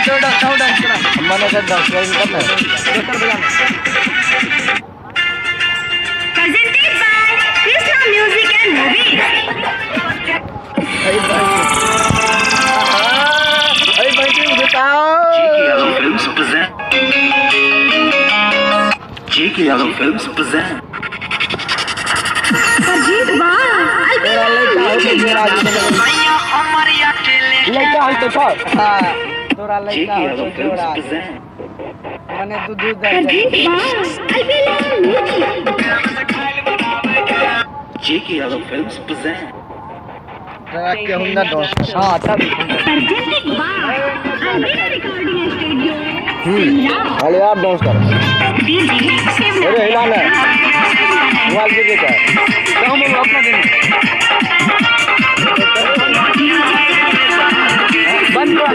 मैंने कर डांस करना है Presented by Krishna Music and Movies. अरे भाई जी बताओ Films present. J.K. Yadav Films present. Ajit Bal. लड़का है तो छोड़ हाँ तोरा लड़का J.K. है तो Yadav Films छोड़ा present. मैंने तो दूध Ajit Bal. Albela Music. J.K. Yadav Films present. Track के हुंडा दो हाँ तब Presented by Albela Recording Studio. अरे आप डांस कर अरे हिलाना है मोबाइल के देता है काम हम अपना देंगे बंद कर